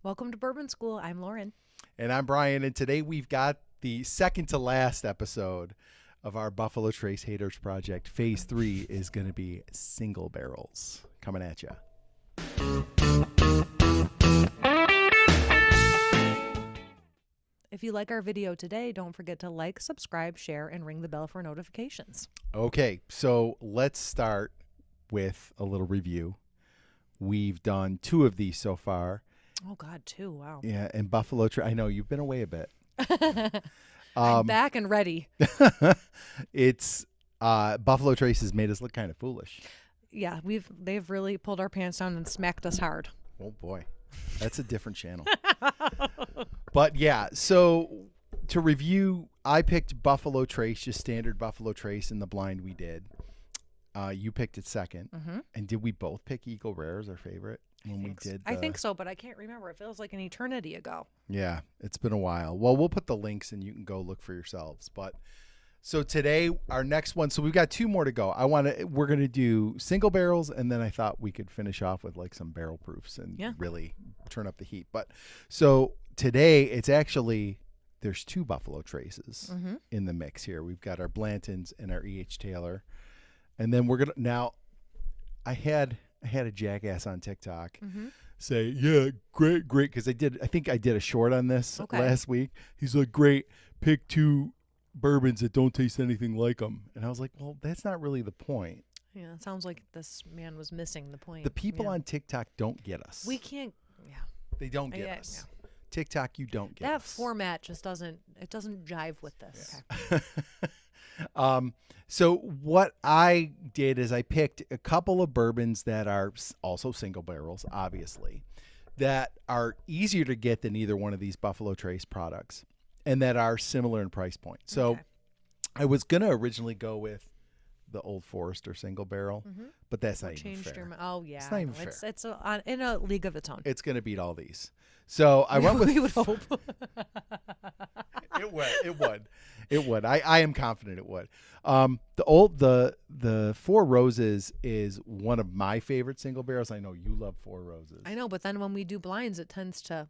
Welcome to Bourbon School. I'm Lauren. And I'm Brian, and today we've got the second to last episode of our Buffalo Trace Haters Project. Phase 3 is going to be single barrels coming at you. If you like our video today, don't forget to like, subscribe, share, and ring the bell for notifications. Okay, so let's start with a little review. We've done 2 of these so far. Oh, God, too. Wow. Yeah, and Buffalo Trace. I know you've been away a bit. I'm back and ready. It's Buffalo Trace has made us look kind of foolish. Yeah, they've really pulled our pants down and smacked us hard. Oh boy, that's a different channel. But yeah, so to review, I picked Buffalo Trace, just standard Buffalo Trace in the blind we did. You picked it second. Mm-hmm. And did we both pick Eagle Rare as our favorite when we did? I think so, but I can't remember. It feels like an eternity ago. Yeah, it's been a while. Well, we'll put the links and you can go look for yourselves. But so today, our next one. So we've got 2 more to go. We're gonna do single barrels, and then I thought we could finish off with like some barrel proofs and really turn up the heat. But so today, it's actually there's 2 Buffalo Traces in the mix here. We've got our Blantons and our E.H. Taylor. And then we're gonna now. I had a jackass on TikTok say, "Yeah, great," because I think I did a short on this last week. He's like, "Great, pick 2 bourbons that don't taste anything like them," and I was like, "Well, that's not really the point." Yeah, it sounds like this man was missing the point. The people on TikTok don't get us. We can't. Yeah, they don't get us. Yeah. TikTok, you don't get that us. format just doesn't jive with this. Yeah. So what I did is I picked a couple of bourbons that are also single barrels, obviously, that are easier to get than either one of these Buffalo Trace products and that are similar in price point. So I was going to originally go with the Old Forester single barrel, but that's not even fair. Oh, yeah. It's not even fair. It's in a league of its own. It's going to beat all these. So I went with... We would hope. It would. I am confident it would. The Four Roses is one of my favorite single barrels. I know you love Four Roses. I know, but then when we do blinds, it tends to.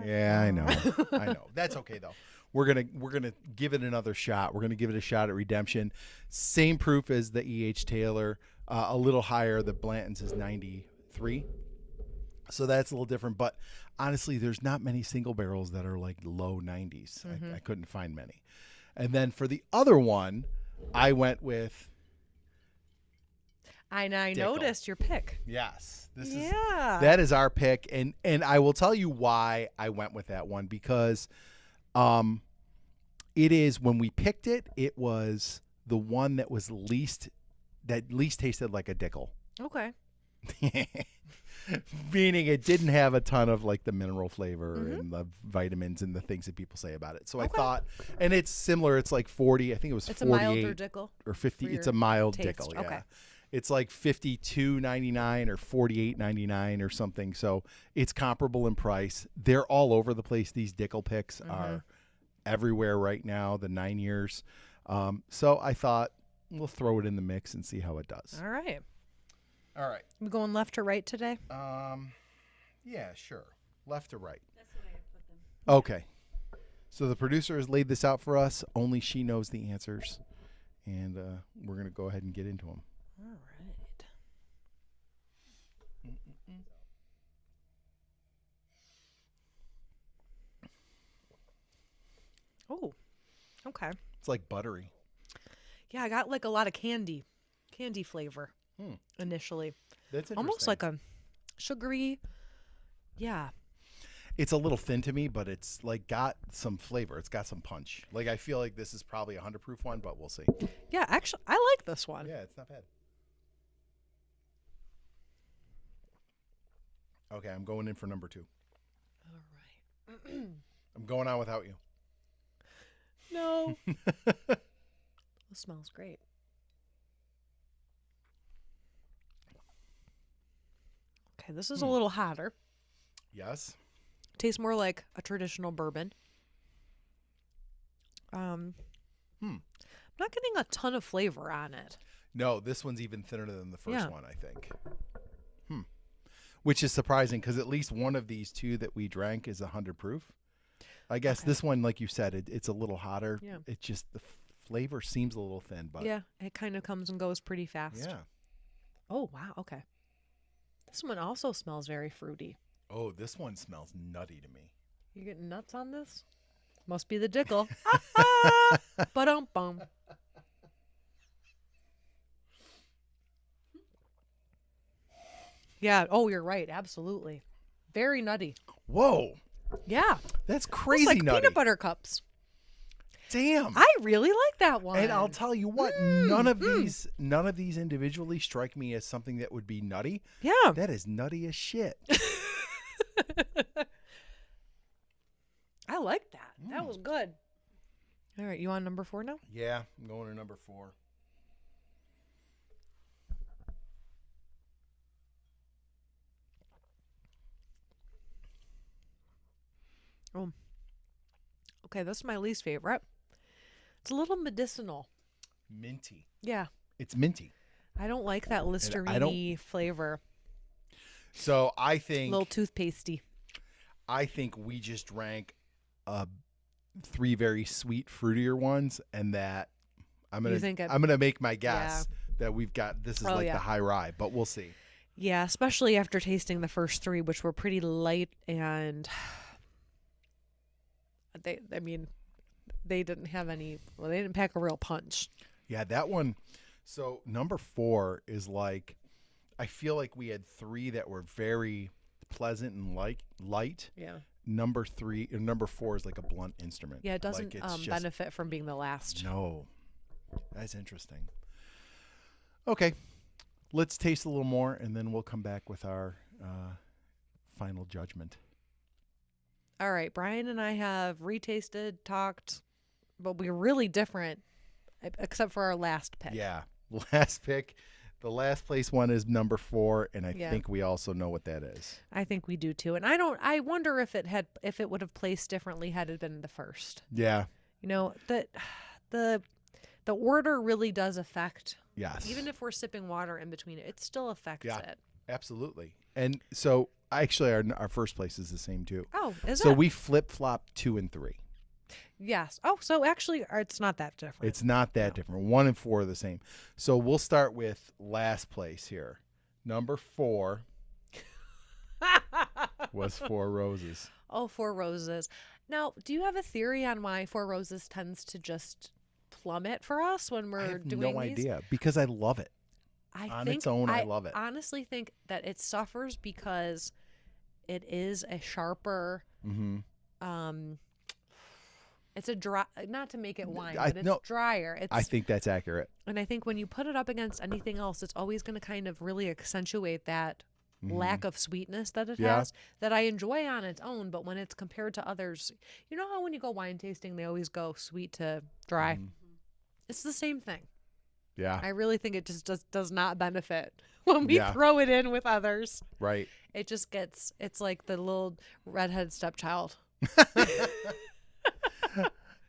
Yeah, I know. I know. That's okay though. We're gonna give it another shot. We're gonna give it a shot at Redemption. Same proof as the E.H. Taylor. A little higher. The Blanton's is 93. So that's a little different. But honestly, there's not many single barrels that are like low 90s. I couldn't find many. And then for the other one, I went with. I noticed your pick. Yes, that is our pick, and I will tell you why I went with that one because, it is when we picked it, it was the one that was least tasted like a Dickel. Okay. Meaning it didn't have a ton of like the mineral flavor and the vitamins and the things that people say about it. So I thought, and it's similar. It's like 40. I think it was 48 a milder Dickel or 50. It's a mild taste. Dickel. Yeah. Okay. It's like $52.99 or $48.99 or something. So it's comparable in price. They're all over the place. These Dickel picks are everywhere right now. The 9 years. So I thought we'll throw it in the mix and see how it does. All right. We going left to right today? Yeah, sure. Left to right. That's what I put them. Okay. So the producer has laid this out for us. Only she knows the answers. And we're going to go ahead and get into them. All right. Oh, okay. It's like buttery. Yeah, I got like a lot of candy flavor initially. That's interesting. Almost like a sugary. Yeah. It's a little thin to me, but it's like got some flavor. It's got some punch. Like I feel like this is probably a 100 proof one, but we'll see. Yeah, actually, I like this one. Yeah, it's not bad. Okay, I'm going in for number 2. All right. I'm going on without you. No. This smells great. Okay, this is a little hotter. Yes. Tastes more like a traditional bourbon. Not getting a ton of flavor on it. No, this one's even thinner than the first one, I think. which is surprising because at least one of these two that we drank is 100 proof. I guess this one, like you said, it's a little hotter. Yeah. It just, the flavor seems a little thin, but Yeah, it kind of comes and goes pretty fast. yeah. Oh, wow. Okay. This one also smells very fruity. Oh, this one smells nutty to me. You getting nuts on this? Must be the Dickel. Ba-dum-bum. Yeah. Oh, you're right. Absolutely. Very nutty. Whoa, Yeah. that's It's crazy like nutty. peanut butter cups. Damn. I really like that one. And I'll tell you what, none of these individually strike me as something that would be nutty. Yeah. That is nutty as shit. I like that. That was good. All right. You on number 4 now? Yeah, I'm going to number 4. Oh. Okay. This is my least favorite. It's a little medicinal. Minty. Yeah. It's minty. I don't like that Listerine flavor. So I A think little toothpastey. we just drank 3 very sweet, fruitier ones, and that I'm gonna make my guess that we've got this is Oh, like yeah. the high rye, but we'll see. Yeah, especially after tasting the first 3, which were pretty light, and they didn't have any. Well, they didn't pack a real punch. Yeah, that one. So number 4 is like, I feel like we had 3 that were very pleasant and light. Yeah. Number 4 is like a blunt instrument. Yeah, it doesn't Like, it's just- benefit from being the last. No, that's interesting. Okay, let's taste a little more, and then we'll come back with our final judgment. All right, Brian and I have retasted, talked, but we're really different, except for our last pick. Yeah, last pick. The last place one is number 4, and I Yeah. think we also know what that is. I think we do too, and I wonder if it would have placed differently had it been the first. Yeah. You know, the order really does affect. Yes. Even if we're sipping water in between it still affects it. Absolutely. And so actually our first place is the same too. Oh, is So it? we flip-flop 2 and 3. Yes. Oh, so actually it's not that different. It's not that different. 1 and 4 are the same. So we'll start with last place here. Number 4 was 4 Roses. Oh, 4 Roses. Now, do you have a theory on why 4 Roses tends to just plummet for us when I we're have doing no these? idea because I love it. On its own, I love it. Honestly think that it suffers because it is a sharper, Mm-hmm. it's a dry, not to make it wine, I- but it's no, drier. It's, I think that's accurate. and I think when you put it up against anything else, it's always going to kind of really accentuate that Mm-hmm. lack of sweetness that it Yeah. has that I enjoy on its own. But when it's compared to others, you know how when you go wine tasting, they always go sweet to dry. It's the same thing. Yeah. I really think it just does not benefit when we Yeah. throw it in with others. Right. It just gets, it's like the little redhead stepchild.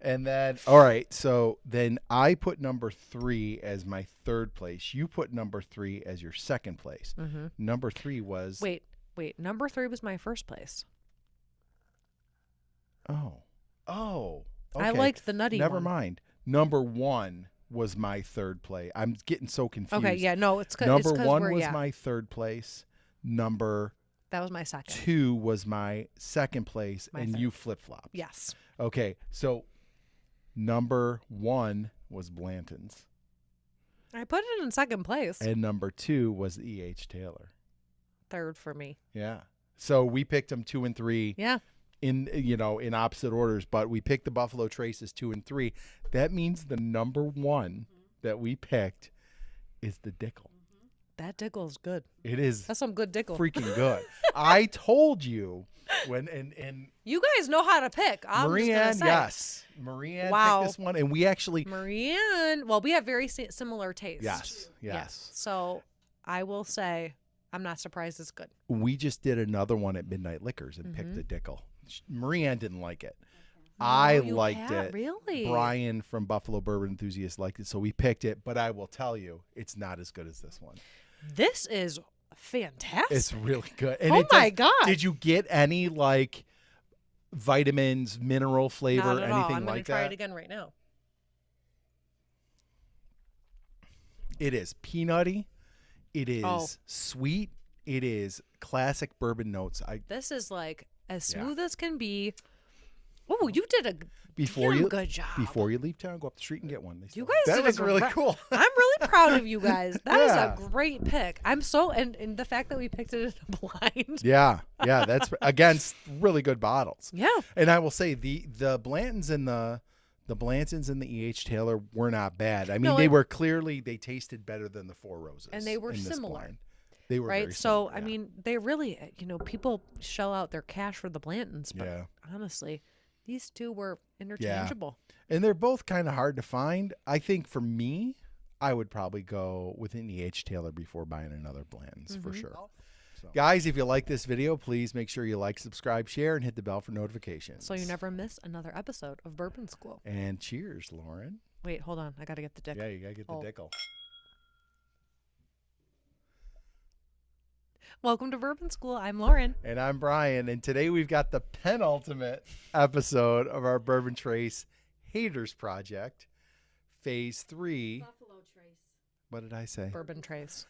And then, all right. So then I put number 3 as my third place. You put number 3 as your second place. Mm-hmm. Number 3 was. Wait. Number 3 was my first place. Oh. Okay. I liked the nutty Never one. mind. Number 1 was my third place. I'm getting so confused. Okay, yeah, no, it's Number 1 we're, was yeah, my third place. Number that was my second. 2 was my second place, My and third. you flip-flopped. Yes. Okay, so number 1 was Blanton's, I put it in second place. and number 2 was E.H. Taylor. Third for me. Yeah. So we picked them 2 and 3 Yeah. in opposite orders, but we picked the Buffalo Traces 2 and 3. That means the number 1 that we picked is the Dickel. That Dickel's good. It is That's some good Dickel. freaking good. I told you when and You guys know how to pick. I'm just Marianne, gonna say. yes, Marianne Wow. picked this one, and we actually Marianne. Well, we have very similar tastes. yes. Yeah. So I will say I'm not surprised it's good. We just did another one at Midnight Liquors and picked the Dickel. Marianne didn't like it. I Oh, you liked have? it. Really? Brian from Buffalo Bourbon Enthusiast liked it, so we picked it. But I will tell you, it's not as good as this one. This is fantastic. It's really good. And Oh my God. Did you get any like vitamins, mineral flavor, Not at anything all. I'm like gonna try that? it again right now. It is peanutty. It is Oh. sweet. It is classic bourbon notes. This is like as Yeah. smooth as can be. Oh, you did a Before damn you good job. Before you leave town, go up the street and get one. They You sell guys them. did That was a really great- cool. I'm really proud of you guys. That is Yeah. a great pick. I'm so and the fact that we picked it in a blind. Yeah, that's against really good bottles. Yeah. And I will say the Blantons and the Blantons and the E.H. Taylor were not bad. I mean, No, they and- were clearly, they tasted better than the Four Roses. And they were in this similar. blind. They were Right. very So similar, I mean, they really people shell out their cash for the Blantons, but yeah. honestly, these two were interchangeable. And they're both kind of hard to find. I think for me, I would probably go with an E.H. Taylor before buying another Blanton's for sure. So. Guys, if you like this video, please make sure you like, subscribe, share, and hit the bell for notifications. So you never miss another episode of Bourbon School. And cheers, Lauren. Wait, hold on. I got to get the dick. Yeah, you gotta get the dickle. Welcome to Bourbon School. I'm Lauren. And I'm Brian. And today we've got the penultimate episode of our Bourbon Trace Haters Project, Phase 3. Buffalo Trace. What did I say? Bourbon Trace.